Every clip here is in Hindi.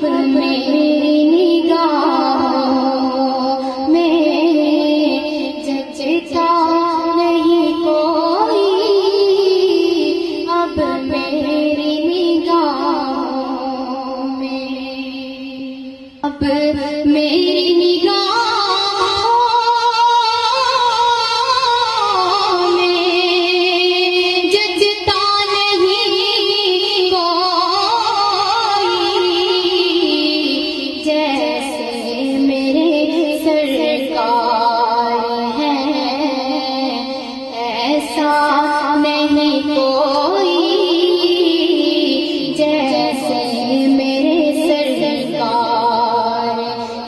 अब मेरी निगाहों में जचता नहीं कोई, अब मेरी निगाहों में, अब मेरी निगाहों में जचता नहीं कोई, जैसे मेरे सरकार हैं ऐसा नहीं कोई, जैसे मेरे सरकार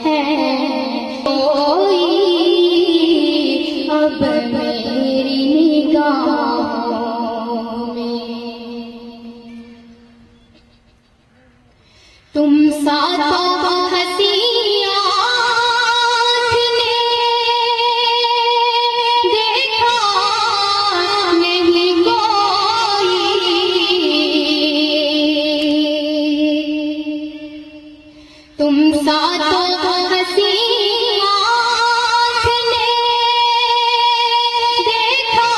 हैं कोई, अब मेरी निगाहों में। तुम सा तो हंसी आँख ने देखा नहीं कोई, तुम सा तो हंसी आँख ने देखा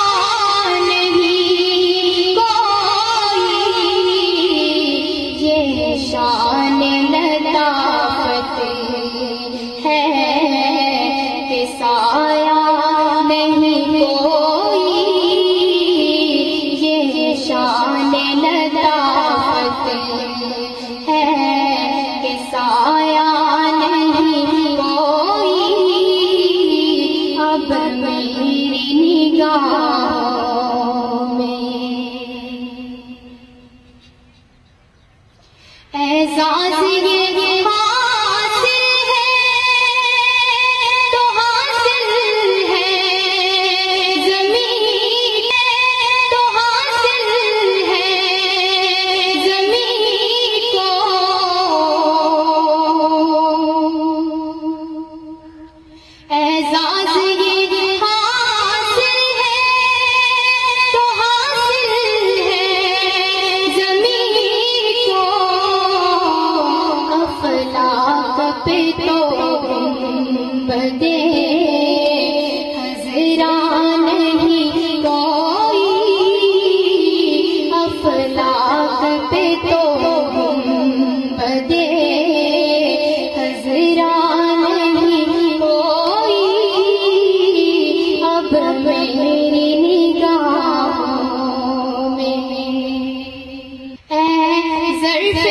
नहीं कोई, ये शान लताफत है कि साया नहीं कोई, ये शान लताफत है कि साया नहीं कोई, अब मेरी निगाहों में एहसास ये हासिल है तो हासिल है, ज़मीन तो हासिल है ज़मीन को, एहसास ये हासिल है तो हासिल है ज़मीन को, अफलाक पे तो गुंबदे हज़रा नहीं कोई, अफलाक पे तो गुंबदे हज़रा नहीं कोई, अब मेरी निगाहों में ज़र्फ़